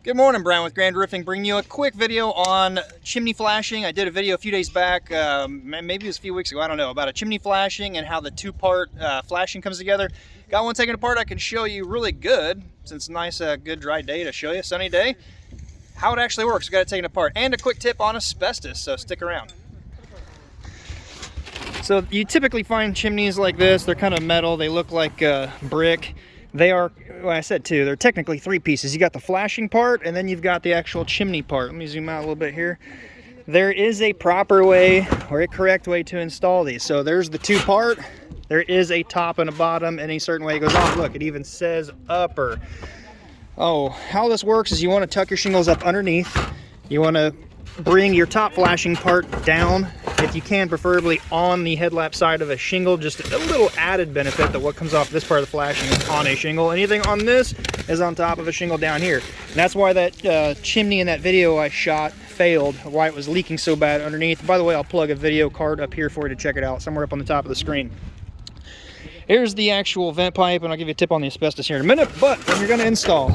Good morning, Brian with Grand Roofing, bringing you a quick video on chimney flashing. I did a video a few days back, maybe it was a few weeks ago, I don't know, about a chimney flashing and how the two-part flashing comes together. Got one taken apart I can show you really good, since it's a nice, good dry day to show you, sunny day, how it actually works. We got it taken apart. And a quick tip on asbestos, so stick around. So you typically find chimneys like this. They're kind of metal, they look like brick. They are, well, I said two, they're technically three pieces. You got the flashing part, and then you've got the actual chimney part. Let me zoom out a little bit here. There is a proper way, or a correct way to install these. So there's the two part, there is a top and a bottom, any certain way it goes on. Look, it even says upper. Oh, how this works is you want to tuck your shingles up underneath. You want to bring your top flashing part down, if you can, preferably on the headlap side of a shingle. Just a little added benefit that what comes off this part of the flashing is on a shingle. Anything on this is on top of a shingle down here. And that's why that chimney in that video I shot failed, why it was leaking so bad underneath. By the way, I'll plug a video card up here for you to check it out, somewhere up on the top of the screen. Here's the actual vent pipe, and I'll give you a tip on the asbestos here in a minute. But when you're going to install,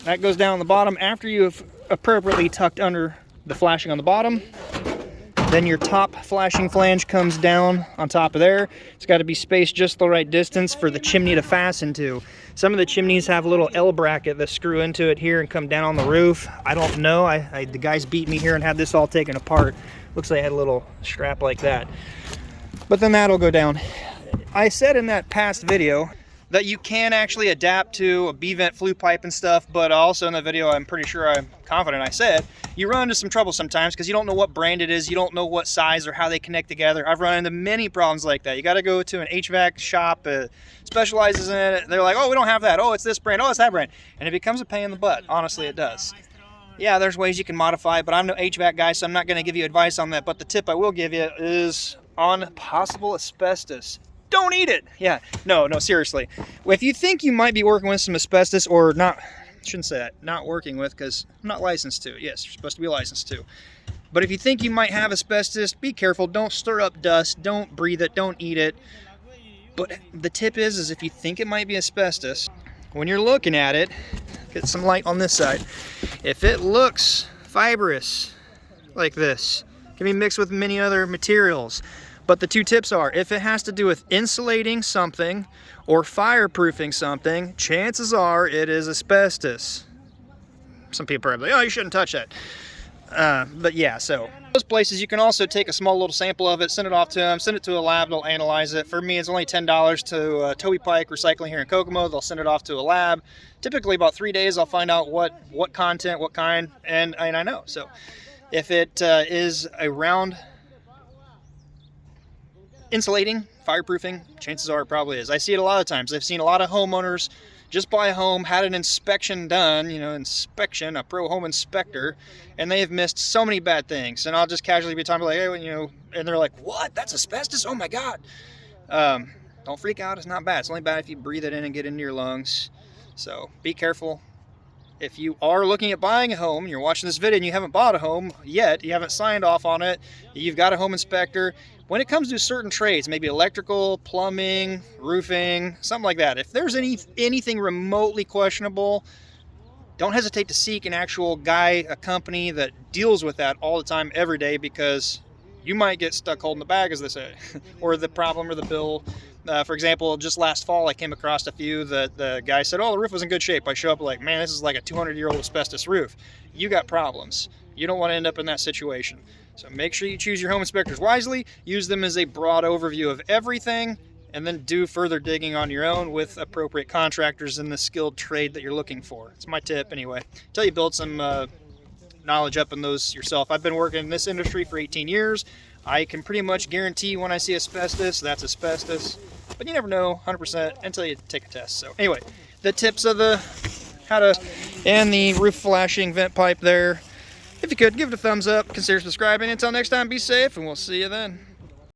that goes down the bottom after you've appropriately tucked under the flashing on the bottom. Then your top flashing flange comes down on top of there. It's got to be spaced just the right distance for the chimney to fasten to. Some of the chimneys have a little L bracket that screw into it here and come down on the roof. I don't know. The guys beat me here and had this all taken apart. Looks like I had a little strap like that. But then that'll go down. I said in that past video that you can actually adapt to a B-vent flue pipe and stuff, but also in the video, I'm pretty sure, I'm confident I said, you run into some trouble sometimes because you don't know what brand it is, you don't know what size or how they connect together. I've run into many problems like that. You got to go to an HVAC shop, specializes in it. They're like, oh, we don't have that. Oh, it's this brand. Oh, it's that brand. And it becomes a pain in the butt. Honestly, it does. Yeah, there's ways you can modify it, but I'm no HVAC guy, so I'm not going to give you advice on that. But the tip I will give you is on possible asbestos. Don't eat it. Yeah, no, seriously. If you think you might be working with some asbestos, or not, I shouldn't say that, not working with, because I'm not licensed to. Yes, you're supposed to be licensed to. But if you think you might have asbestos, be careful. Don't stir up dust. Don't breathe it. Don't eat it. But the tip is if you think it might be asbestos, when you're looking at it, get some light on this side. If it looks fibrous like this, it can be mixed with many other materials. But the two tips are, if it has to do with insulating something or fireproofing something, chances are it is asbestos. Some people are like, oh, you shouldn't touch that. But yeah, so those places, you can also take a small little sample of it, send it off to them, send it to a lab, they'll analyze it. For me, it's only $10 to Toby Pike Recycling here in Kokomo. They'll send it off to a lab. Typically about 3 days, I'll find out what content, what kind, and I know. So if it is around insulating, fireproofing, chances are it probably is. I see it a lot of times. I've seen a lot of homeowners just buy a home, had an inspection done, a pro home inspector, and they have missed so many bad things. And I'll just casually be talking like, hey, and they're like, what? That's asbestos? Oh my God. Don't freak out. It's not bad. It's only bad if you breathe it in and get into your lungs. So be careful. If you are looking at buying a home, you're watching this video and you haven't bought a home yet, you haven't signed off on it, you've got a home inspector, when it comes to certain trades, maybe electrical, plumbing, roofing, something like that, if there's anything remotely questionable, don't hesitate to seek an actual guy, a company that deals with that all the time, every day, because you might get stuck holding the bag, as they say, or the problem or the bill. For example, just last fall, I came across a few that the guy said, oh, the roof was in good shape. I show up like, man, this is like a 200-year-old asbestos roof. You got problems. You don't want to end up in that situation. So make sure you choose your home inspectors wisely, use them as a broad overview of everything, and then do further digging on your own with appropriate contractors in the skilled trade that you're looking for. It's my tip anyway. Until you build some knowledge up in those yourself. I've been working in this industry for 18 years. I can pretty much guarantee when I see asbestos, that's asbestos. But you never know 100% until you take a test. So anyway, the tips of and the roof flashing vent pipe there. If you could, give it a thumbs up, consider subscribing. Until next time, be safe, and we'll see you then.